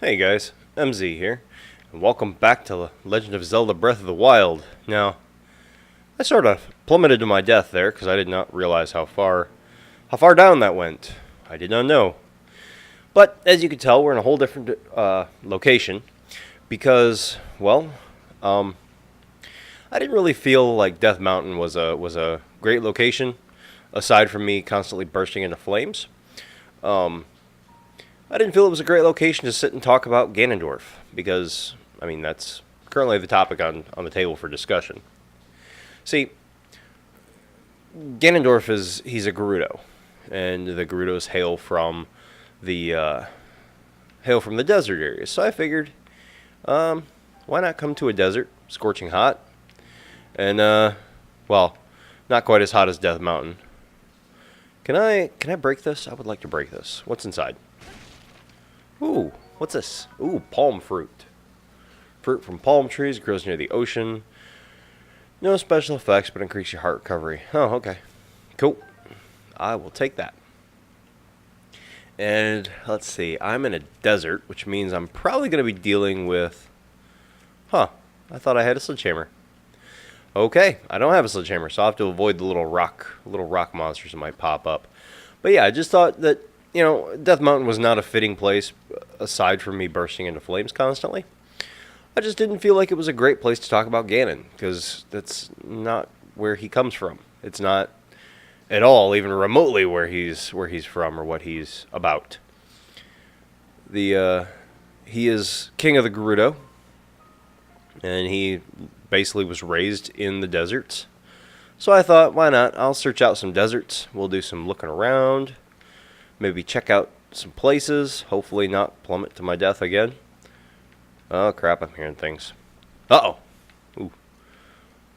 Hey guys, MZ here, and welcome back to Legend of Zelda Breath of the Wild. Now, I sort of plummeted to my death there because I did not realize how far down that went. I did not know. But as you can tell, we're in a whole different location because, well, I didn't really feel like Death Mountain was a great location, aside from me constantly bursting into flames. I didn't feel it was a great location to sit and talk about Ganondorf, because, I mean, that's currently the topic on the table for discussion. See, Ganondorf he's a Gerudo, and the Gerudos hail from the desert area. So I figured, why not come to a desert, scorching hot, and well, not quite as hot as Death Mountain. Can I break this? I would like to break this. What's inside? Ooh, what's this? Ooh, palm fruit. Fruit from palm trees, grows near the ocean. No special effects, but increase your heart recovery. Oh, okay. Cool. I will take that. And let's see, I'm in a desert, which means I'm probably going to be dealing with... I thought I had a sledgehammer. Okay, I don't have a sledgehammer, so I'll have to avoid the little rock monsters that might pop up. But yeah, I just thought that, Death Mountain was not a fitting place, aside from me bursting into flames constantly. I just didn't feel like it was a great place to talk about Ganon, because that's not where he comes from. It's not at all, even remotely, where he's from or what he's about. He is king of the Gerudo, and he basically was raised in the deserts. So I thought, why not? I'll search out some deserts. We'll do some looking around. Maybe check out some places. Hopefully not plummet to my death again. Oh, crap. I'm hearing things. Uh-oh. Ooh.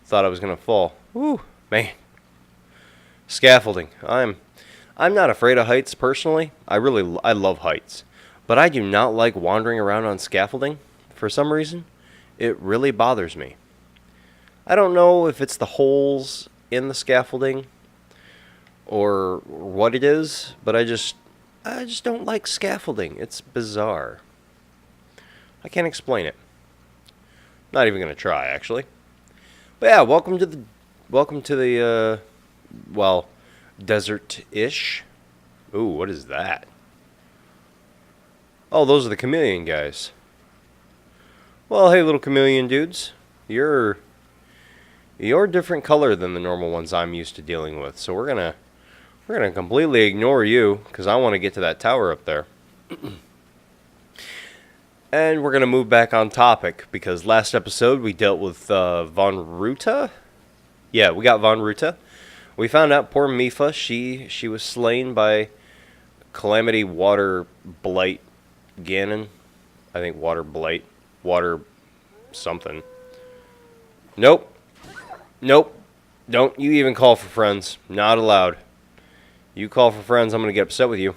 Thought I was going to fall. Ooh, man. Scaffolding. I'm not afraid of heights, personally. I love heights. But I do not like wandering around on scaffolding. For some reason, it really bothers me. I don't know if it's the holes in the scaffolding or what it is, but I just don't like scaffolding. It's bizarre. I can't explain it. Not even going to try, actually. But yeah, welcome to the desert-ish. Ooh, what is that? Oh, those are the chameleon guys. Well, hey, little chameleon dudes. You're a different color than the normal ones I'm used to dealing with. So we're gonna completely ignore you, because I want to get to that tower up there. And we're gonna move back on topic, because last episode we dealt with Von Ruta. Yeah, we got Von Ruta. We found out poor Mipha, she was slain by Calamity Water Blight Ganon. I think Water Blight. Water something. Nope. Don't you even call for friends. Not allowed. You call for friends, I'm going to get upset with you.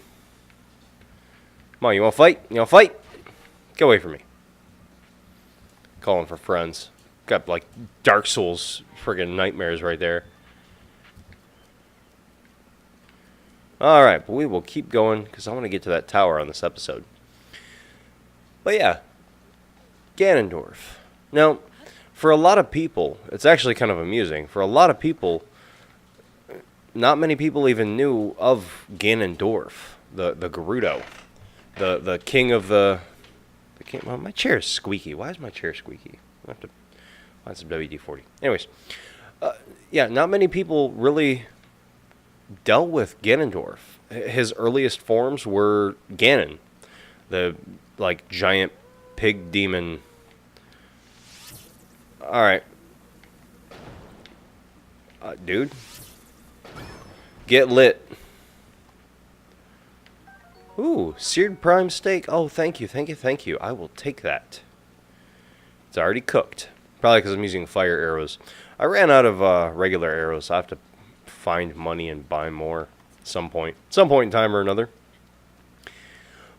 Come on, you want to fight? You want to fight? Get away from me. Calling for friends. Got, like, Dark Souls friggin' nightmares right there. Alright, but we will keep going, because I want to get to that tower on this episode. But yeah. Ganondorf. Now, for a lot of people, it's actually kind of amusing. For a lot of people, not many people even knew of Ganondorf, the Gerudo, the king of the king. Well, my chair is squeaky. Why is my chair squeaky? I have to find some WD-40. Anyways, yeah, not many people really dealt with Ganondorf. His earliest forms were Ganon, the like giant pig demon. All right, dude. Get lit. Ooh, seared prime steak. Oh, thank you. I will take that. It's already cooked. Probably because I'm using fire arrows. I ran out of regular arrows, so I have to find money and buy more at some point in time or another.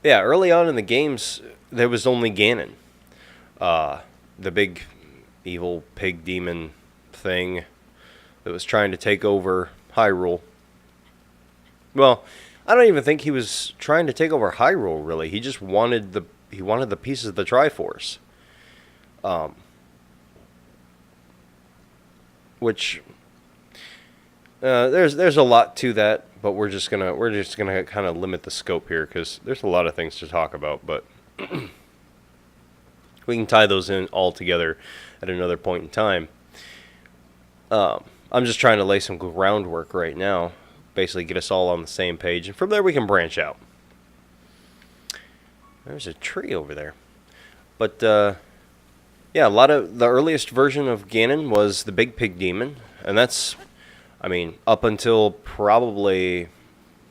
Yeah, early on in the games, there was only Ganon. The big evil pig demon thing that was trying to take over Hyrule. Well, I don't even think he was trying to take over Hyrule. Really, he just wanted the pieces of the Triforce, which there's a lot to that, but we're just gonna kind of limit the scope here because there's a lot of things to talk about, but we can tie those in all together at another point in time. I'm just trying to lay some groundwork right now, basically get us all on the same page, and from there we can branch out. There's a tree over there. But, yeah, a lot of the earliest version of Ganon was the Big Pig Demon, and that's, I mean, up until probably,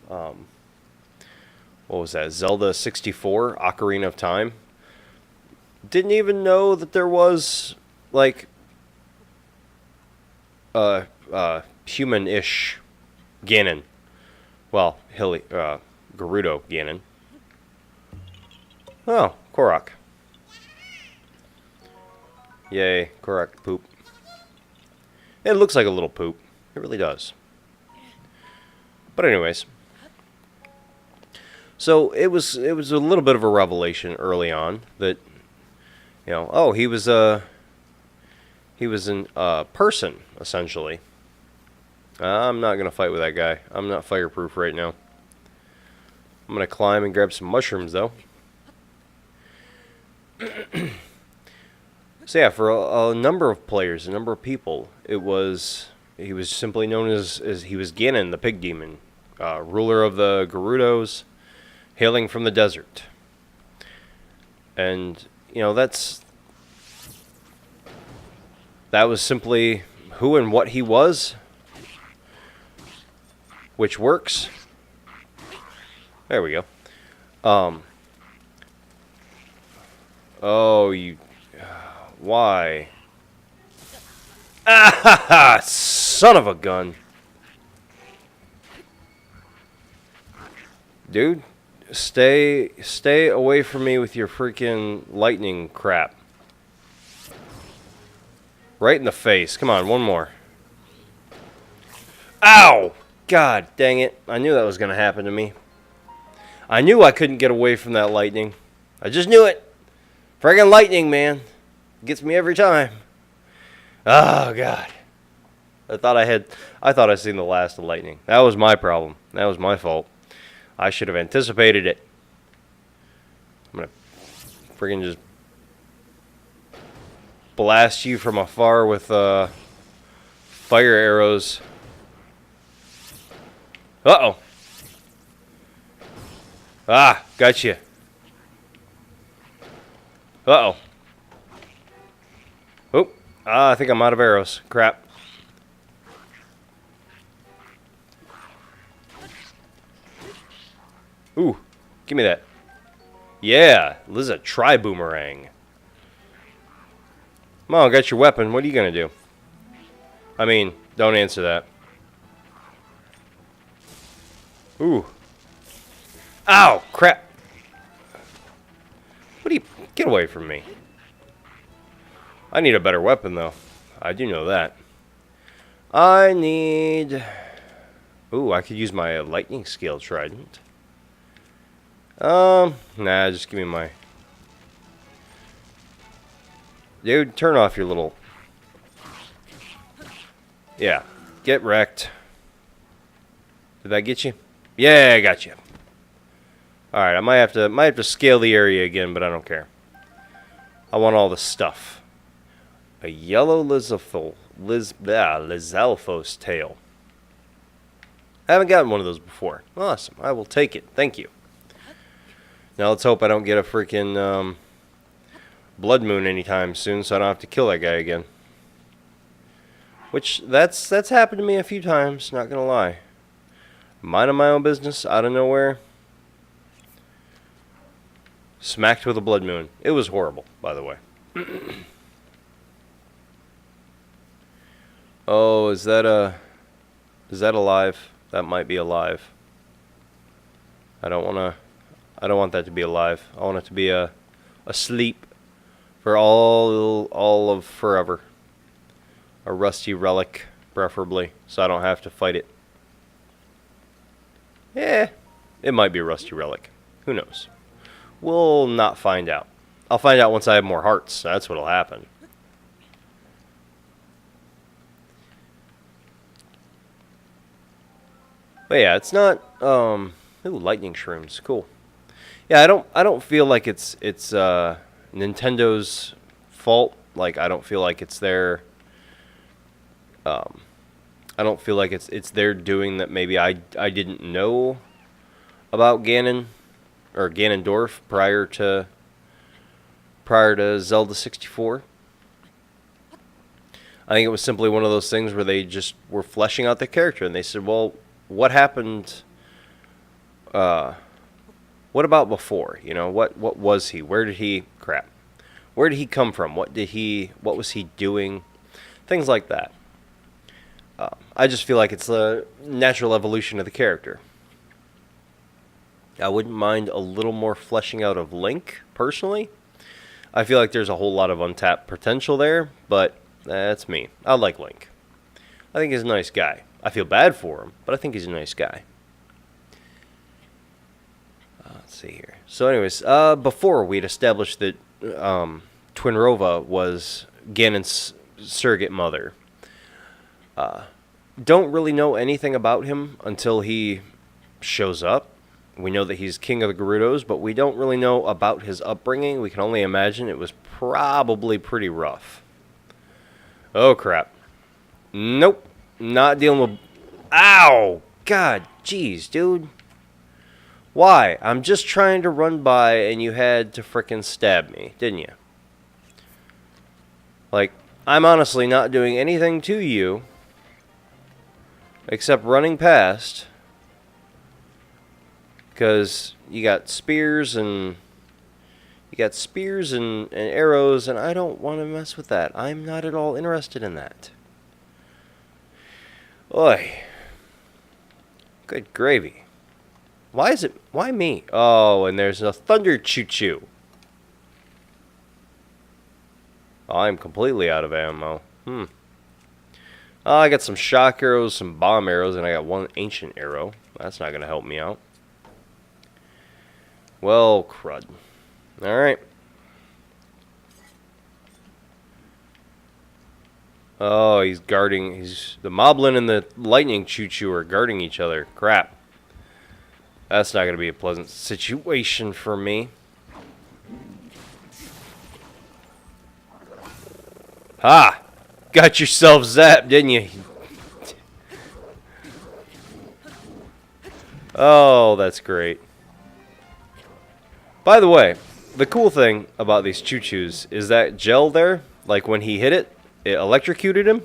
what was that, Zelda 64, Ocarina of Time. Didn't even know that there was, like, human-ish Ganon. Well, Gerudo Ganon. Oh, Korok. Yay, Korok poop. It looks like a little poop. It really does. But anyways. So it was a little bit of a revelation early on that, you know, oh, he was a person, essentially. I'm not going to fight with that guy. I'm not fireproof right now. I'm going to climb and grab some mushrooms, though. So yeah, for a number of players, a number of people, he was simply known as he was Ganon, the Pig Demon, ruler of the Gerudos, hailing from the desert. And, you know, that was simply who and what he was, which works. There we go. Oh, you... Why? Ah, son of a gun. Dude, stay away from me with your freaking lightning crap. Right in the face. Come on, one more. Ow! God dang it. I knew that was going to happen to me. I knew I couldn't get away from that lightning. I just knew it. Friggin' lightning, man. Gets me every time. Oh, God. I thought I'd seen the last of lightning. That was my problem. That was my fault. I should have anticipated it. I'm going to friggin' just blast you from afar with fire arrows. Uh-oh. Ah, gotcha. Uh-oh. Oh, I think I'm out of arrows. Crap. Ooh, give me that. Yeah, this is a tri-boomerang. Come on, got your weapon. What are you going to do? I mean, don't answer that. Ooh. Ow, crap. What do you... Get away from me. I need a better weapon, though. I do know that. I need... Ooh, I could use my lightning scale trident. Nah, just give me my... Dude, turn off your little... Yeah, get wrecked. Did that get you? Yeah, I got you. Alright, I might have to scale the area again, but I don't care. I want all the stuff. A yellow Lizalfos tail. I haven't gotten one of those before. Awesome. I will take it. Thank you. Now let's hope I don't get a freaking blood moon anytime soon, so I don't have to kill that guy again. Which that's happened to me a few times. Not gonna lie. Minding my own business out of nowhere. Smacked with a blood moon. It was horrible, by the way. Oh, is that alive? That might be alive. I don't want that to be alive. I want it to be asleep for all of forever. A rusty relic, preferably, so I don't have to fight it. Yeah, It might be a rusty relic. Who knows? We'll not find out. I'll find out once I have more hearts. That's what'll happen. But yeah, it's not. Ooh, lightning shrooms. Cool. Yeah, I don't feel like it's Nintendo's fault. Like, I don't feel like it's their. I don't feel like it's their doing that. Maybe I didn't know about Ganon or Ganondorf prior to Zelda 64. I think it was simply one of those things where they just were fleshing out the character, and they said, "Well, what happened? What about before? You know, what was he? Where did he Where did he come from? What was he doing? Things like that." I just feel like it's the natural evolution of the character. I wouldn't mind a little more fleshing out of Link, personally. I feel like there's a whole lot of untapped potential there, but that's me. I like Link. I think he's a nice guy. I feel bad for him, but I think he's a nice guy. Let's see here. So anyways, before we'd established that Twinrova was Ganon's surrogate mother. Don't really know anything about him until he shows up. We know that he's king of the Gerudos, but we don't really know about his upbringing. We can only imagine it was probably pretty rough. Oh, crap. Nope. Not dealing with... Ow! God, jeez, dude. Why? I'm just trying to run by and you had to frickin' stab me, didn't you? Like, I'm honestly not doing anything to you except running past, because you got spears and arrows, and I don't want to mess with that. I'm not at all interested in that. Oi. Good gravy. Why me? Oh, and there's a thunder choo-choo. I'm completely out of ammo. I got some shock arrows, some bomb arrows, and I got one ancient arrow. That's not going to help me out. Well, crud. Alright. Oh, he's guarding... The Moblin and the Lightning Choo-Choo are guarding each other. Crap. That's not going to be a pleasant situation for me. Ha! Got yourself zapped, didn't you? Oh, that's great. By the way, the cool thing about these choo-choos is that gel there, like when he hit it, it electrocuted him.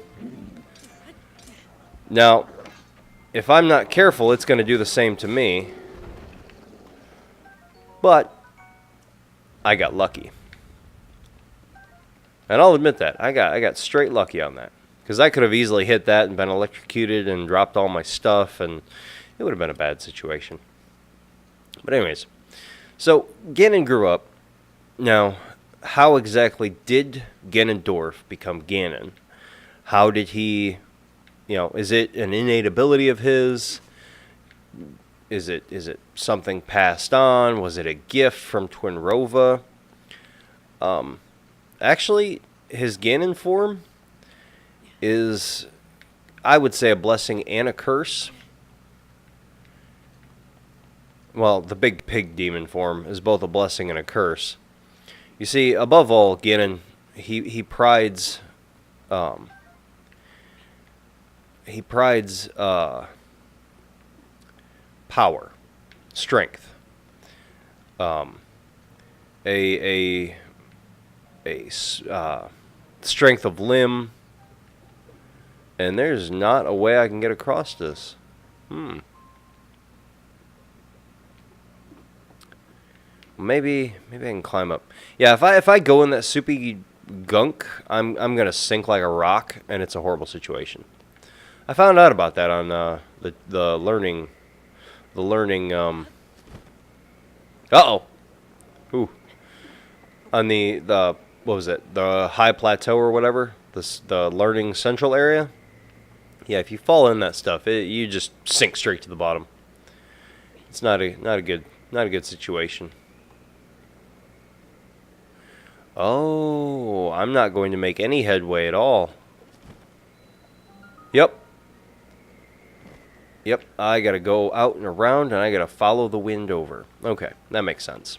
Now, if I'm not careful, it's going to do the same to me. But I got lucky. And I'll admit that. I got straight lucky on that. Because I could have easily hit that and been electrocuted and dropped all my stuff, and it would have been a bad situation. But anyways, so Ganon grew up. Now, how exactly did Ganondorf become Ganon? How did he, is it an innate ability of his? Is it something passed on? Was it a gift from Twinrova? Actually, his Ganon form is, I would say, a blessing and a curse. Well, the big pig demon form is both a blessing and a curse. You see, above all, Ganon, he prides power, strength, strength of limb, and there's not a way I can get across this. Maybe I can climb up. Yeah, if I go in that soupy gunk, I'm gonna sink like a rock, and it's a horrible situation. I found out about that on the learning. Uh-oh. Ooh. On the what was it? The high plateau or whatever. The learning central area. Yeah, if you fall in that stuff, you just sink straight to the bottom. It's not a good situation. Oh, I'm not going to make any headway at all. Yep. Yep, I gotta go out and around, and I gotta follow the wind over. Okay, that makes sense.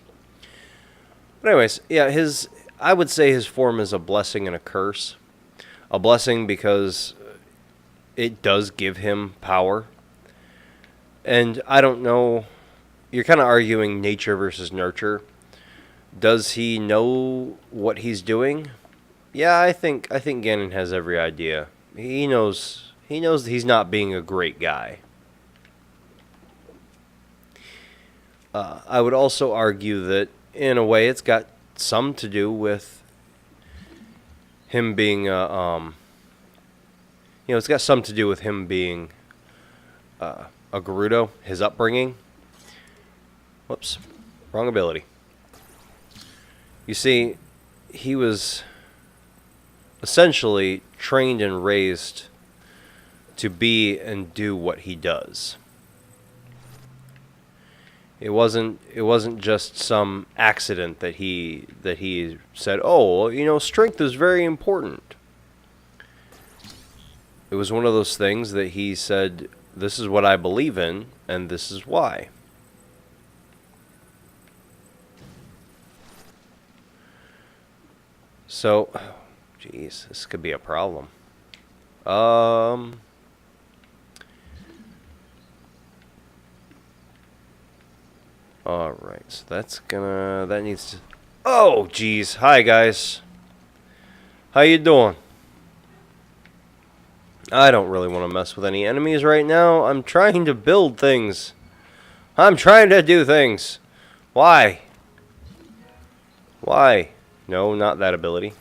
But anyways, yeah, I would say his form is a blessing and a curse. A blessing because it does give him power. And I don't know, you're kind of arguing nature versus nurture. Does he know what he's doing? Yeah, I think Ganon has every idea. He knows that he's not being a great guy. I would also argue that, in a way, it's got some to do with him being it's got some to do with him being a Gerudo, his upbringing. Whoops, wrong ability. You see, he was essentially trained and raised to be and do what he does. It wasn't just some accident that he said, "Oh, strength is very important." It was one of those things that he said, "This is what I believe in, and this is why." So, jeez, this could be a problem. Alright, so that needs to... Oh, jeez. Hi, guys. How you doing? I don't really want to mess with any enemies right now. I'm trying to build things. I'm trying to do things. Why? Why? No, not that ability.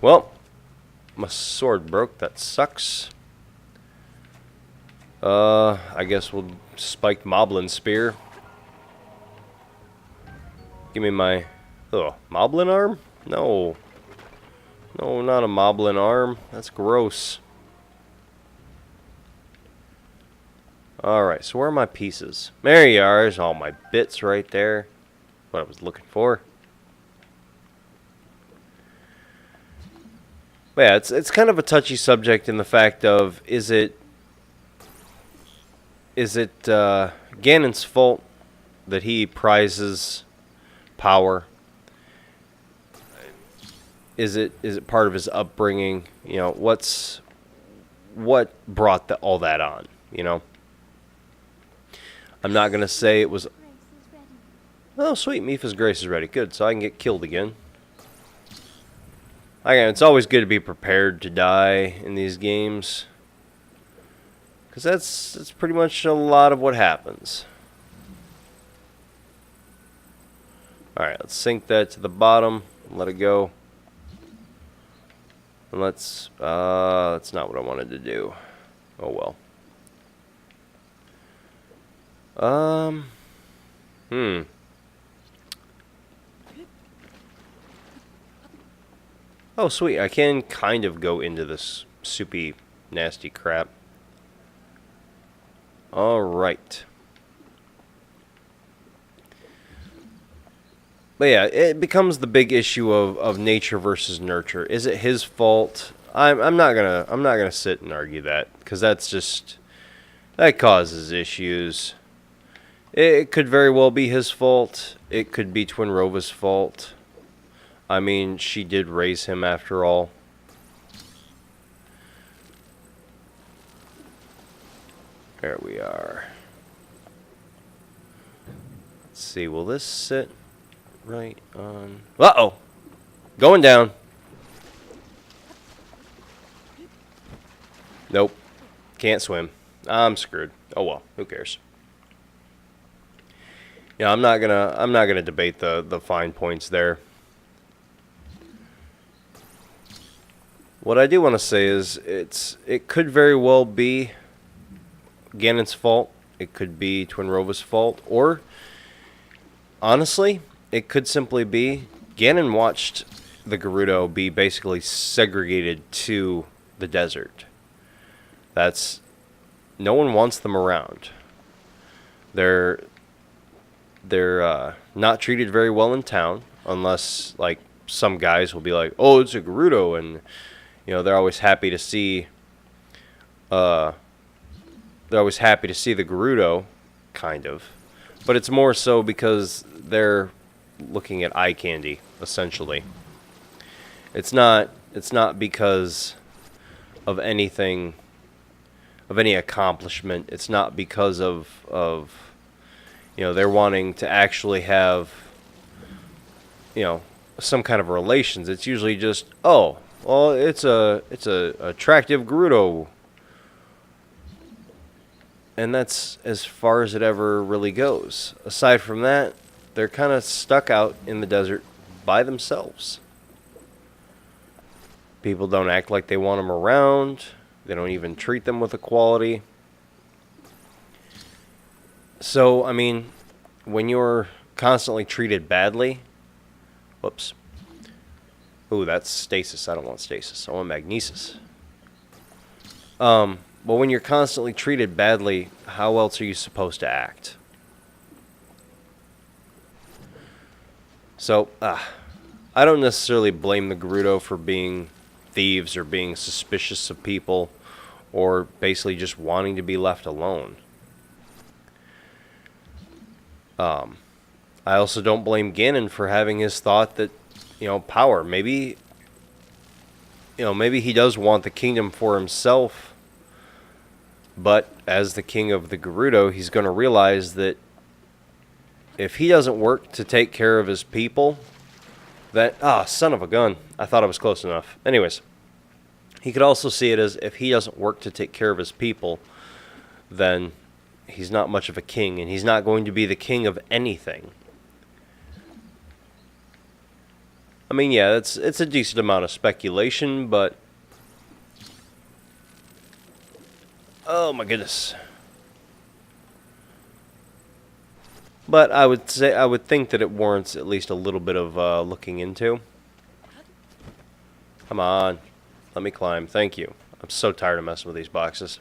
Well, my sword broke. That sucks. I guess we'll spike Moblin Spear. Give me my... Oh, Moblin Arm? No. No, not a Moblin Arm. That's gross. Alright, so where are my pieces? There you are. There's all my bits right there. What I was looking for. But yeah, it's kind of a touchy subject in the fact of, is it Ganon's fault that he prizes power? Is it part of his upbringing? What brought all that on? I'm not gonna say it was. Oh, sweet, Mipha's Grace is ready. Good, so I can get killed again. Again, it's always good to be prepared to die in these games, because that's pretty much a lot of what happens. Alright, let's sink that to the bottom. Let it go. And that's not what I wanted to do. Oh well. Oh, sweet. I can kind of go into this soupy, nasty crap. Alright. But yeah, it becomes the big issue of nature versus nurture. Is it his fault? I'm not gonna sit and argue that, because that causes issues. It could very well be his fault. It could be Twinrova's fault. I mean, she did raise him after all. There we are. Let's see, will this sit right on... Uh-oh! Going down. Nope. Can't swim. I'm screwed. Oh well, who cares? Yeah, I'm not gonna debate the fine points there. What I do want to say is it could very well be Ganon's fault. It could be Twinrova's fault, or honestly, it could simply be Ganon watched the Gerudo be basically segregated to the desert. That's no one wants them around. They're not treated very well in town, unless like some guys will be like, "Oh, it's a Gerudo," and they're always happy to see. They're always happy to see the Gerudo, kind of, but it's more so because they're looking at eye candy, essentially. It's not because of anything, of any accomplishment. It's not because of they're wanting to actually have some kind of relations. It's usually just, oh, well, it's a attractive Gerudo, and that's as far as it ever really goes. Aside from that, they're kind of stuck out in the desert by themselves. People don't act like they want them around. They don't even treat them with equality. So, I mean, when you're constantly treated badly... Whoops. Ooh, that's stasis. I don't want stasis. I want magnesis. But when you're constantly treated badly, how else are you supposed to act? So, I don't necessarily blame the Gerudo for being thieves or being suspicious of people or basically just wanting to be left alone. I also don't blame Ganon for having his thought that, power. Maybe he does want the kingdom for himself, but as the king of the Gerudo, he's going to realize that if he doesn't work to take care of his people, that... son of a gun. I thought I was close enough. Anyways, he could also see it as if he doesn't work to take care of his people, then he's not much of a king, and he's not going to be the king of anything. I mean, yeah, it's a decent amount of speculation, but... Oh my goodness. But I would think that it warrants at least a little bit of looking into. Come on. Let me climb. Thank you. I'm so tired of messing with these boxes.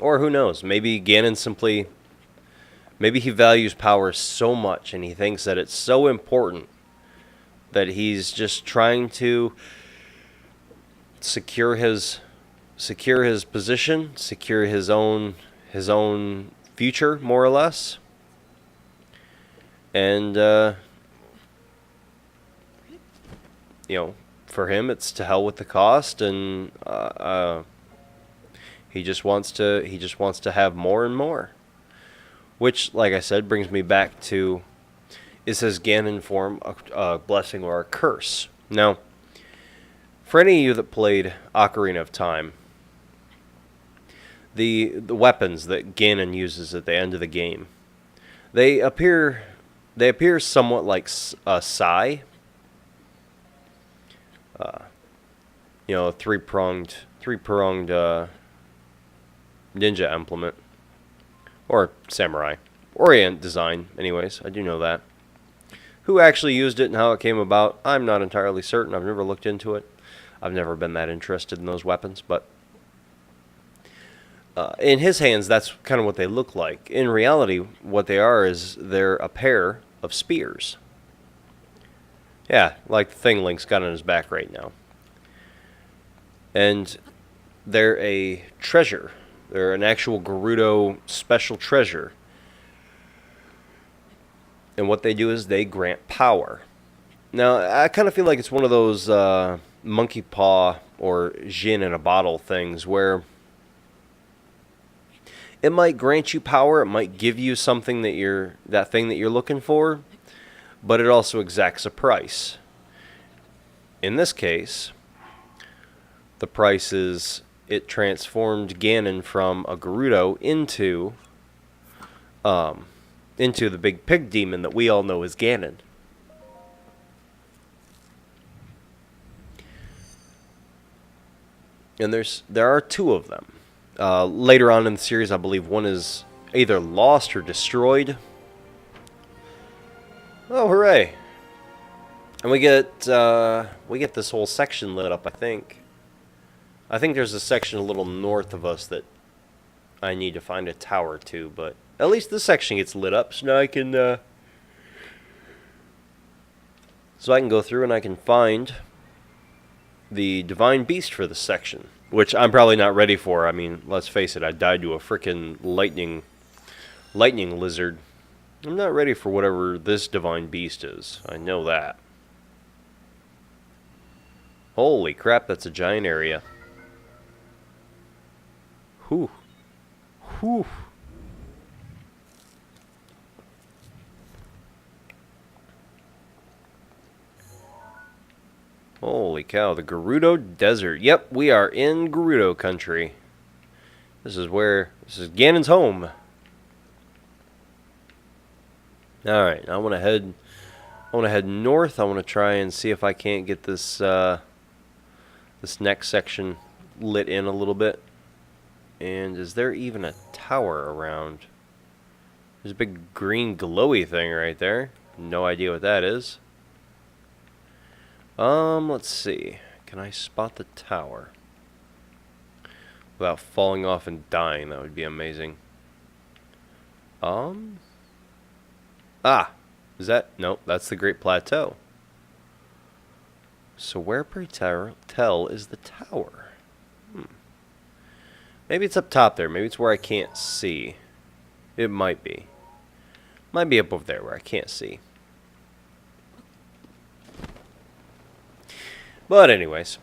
Or who knows? Maybe Ganon simply... Maybe he values power so much and he thinks that it's so important that he's just trying to secure his position, secure his own future, more or less. And for him it's to hell with the cost, and he just wants to have more and more. Which, like I said, brings me back to, is his Ganon form a blessing or a curse? Now, for any of you that played Ocarina of Time, the weapons that Ganon uses at the end of the game, they appear somewhat like a sai. A three-pronged ninja implement. Or samurai. Orient design, anyways. I do know that. Who actually used it and how it came about, I'm not entirely certain. I've never looked into it. I've never been that interested in those weapons. But in his hands, that's kind of what they look like. In reality, what they are is they're a pair of spears. Yeah, like the thing Link's got on his back right now. And they're a treasure. They're an actual Gerudo special treasure. And what they do is they grant power. Now, I kind of feel like it's one of those monkey paw or gin in a bottle things where it might grant you power, it might give you something that thing that you're looking for, but it also exacts a price. In this case, the price is it transformed Ganon from a Gerudo into the big pig demon that we all know as Ganon. And there are two of them. Later on in the series, I believe one is either lost or destroyed. Oh, hooray! And we get this whole section lit up, I think. I think there's a section a little north of us that I need to find a tower to, but at least this section gets lit up, so now I can go through and I can find the divine beast for this section, which I'm probably not ready for. I mean, let's face it, I died to a frickin' lightning lizard. I'm not ready for whatever this divine beast is. I know that. Holy crap, that's a giant area. Whew. Whew. Holy cow, the Gerudo Desert. Yep, we are in Gerudo country. This is Ganon's home. Alright, I wanna head north. I wanna try and see if I can't get this this next section lit in a little bit. And is there even a tower around? There's a big green glowy thing right there. No idea what that is. Let's see. Can I spot the tower without falling off and dying? That would be amazing. Is that? Nope, that's the Great Plateau. So where, pray tell, is the tower? Maybe it's up top there. Maybe it's where I can't see. It might be. Might be up over there where I can't see. But anyways.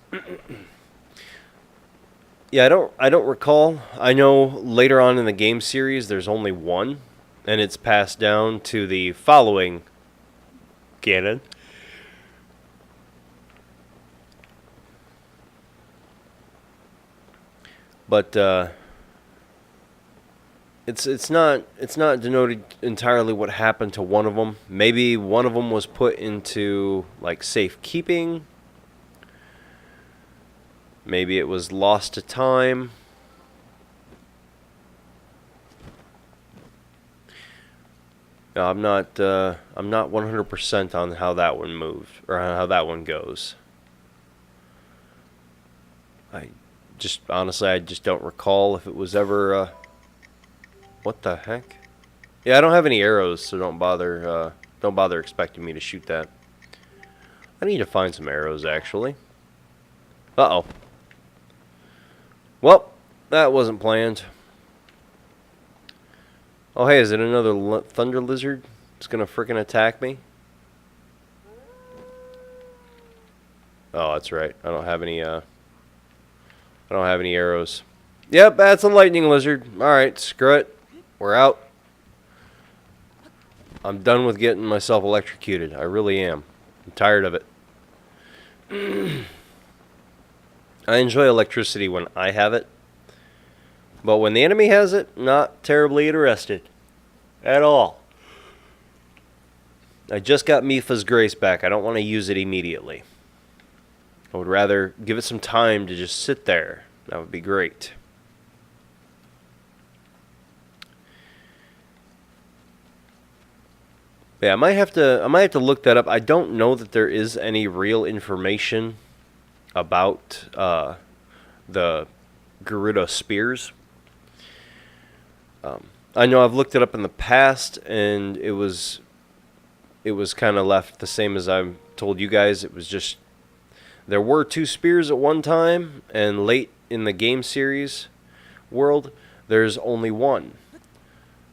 Yeah, I don't recall. I know later on in the game series there's only one, and it's passed down to the following Ganon. But it's not denoted entirely what happened to one of them. Maybe one of them was put into like safekeeping. Maybe it was lost to time. No, I'm not 100% on how that one moved or how that one goes. Honestly, I just don't recall if it was ever, what the heck? Yeah, I don't have any arrows, so don't bother expecting me to shoot that. I need to find some arrows, actually. Uh-oh. Well, that wasn't planned. Oh, hey, is it another thunder lizard? It's gonna frickin' attack me? Oh, that's right. I don't have any arrows. Yep, that's a lightning lizard. Alright, screw it. We're out. I'm done with getting myself electrocuted. I really am. I'm tired of it. I enjoy electricity when I have it. But when the enemy has it, not terribly interested. At all. I just got Mipha's Grace back. I don't want to use it immediately. I would rather give it some time to just sit there. That would be great. Yeah, I might have to look that up. I don't know that there is any real information about the Gerudo spears. I know I've looked it up in the past, and it was kind of left the same as I've told you guys. It was just there were 2 spears at one time, and late in the game series world, there's only 1.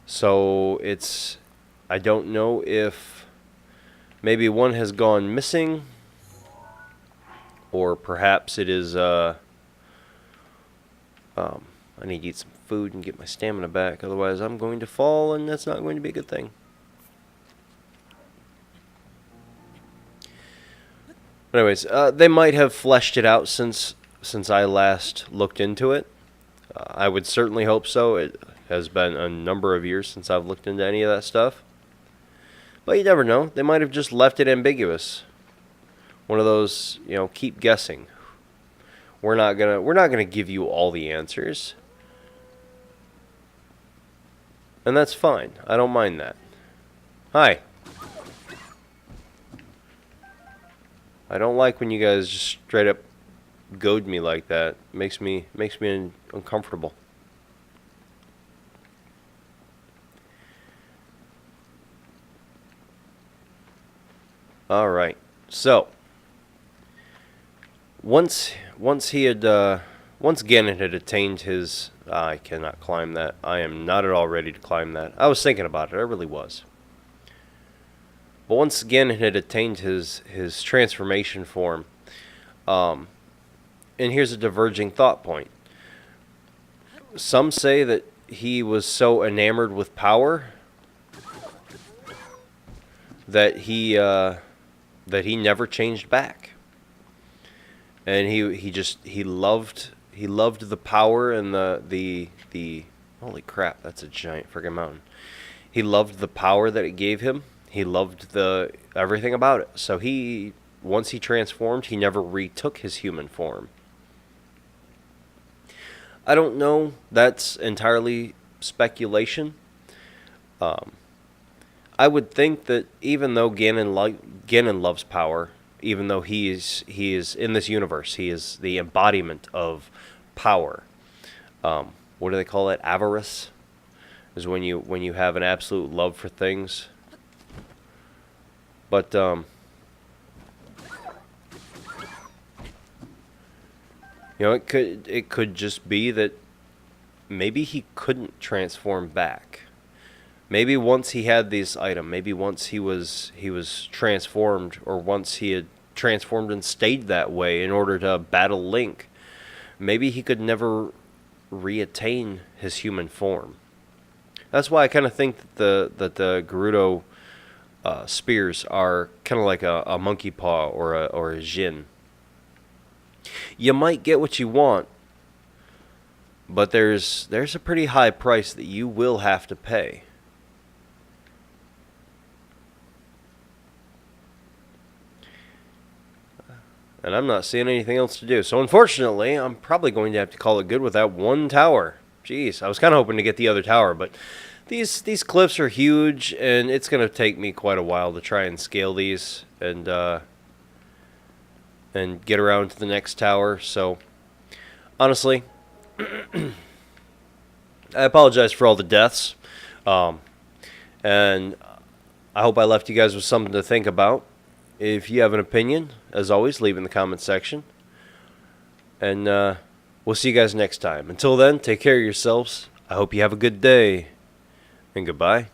So I don't know if maybe one has gone missing, or perhaps it is I need to eat some food and get my stamina back, otherwise I'm going to fall, and that's not going to be a good thing. Anyways, they might have fleshed it out since I last looked into it. I would certainly hope so. It has been a number of years since I've looked into any of that stuff. But you never know. They might have just left it ambiguous. One of those, keep guessing. We're not gonna give you all the answers. And that's fine. I don't mind that. Hi. I don't like when you guys just straight up goad me like that. Makes me uncomfortable. All right. So once Ganon had attained his, I cannot climb that. I am not at all ready to climb that. I was thinking about it. I really was. But once Ganon had attained his transformation form, and here's a diverging thought point. Some say that he was so enamored with power that he never changed back, and he loved the power and the holy crap, that's a giant friggin' mountain. He loved the power that it gave him. He loved everything about it. So once he transformed, he never retook his human form. I don't know. That's entirely speculation. I would think that even though Ganon loves power, even though he is in this universe, he is the embodiment of power. What do they call it? Avarice is when you have an absolute love for things. But it could just be that maybe he couldn't transform back. Maybe once he had this item, maybe once he was transformed, or once he had transformed and stayed that way in order to battle Link, maybe he could never reattain his human form. That's why I kind of think that the Gerudo spears are kind of like a monkey paw or a Jin. You might get what you want, but there's a pretty high price that you will have to pay. And I'm not seeing anything else to do. So unfortunately, I'm probably going to have to call it good with that one tower. Jeez, I was kind of hoping to get the other tower, but these cliffs are huge, and it's going to take me quite a while to try and scale these and get around to the next tower. So honestly, I apologize for all the deaths, and I hope I left you guys with something to think about. If you have an opinion, as always, leave in the comments section. And we'll see you guys next time. Until then, take care of yourselves. I hope you have a good day. And goodbye.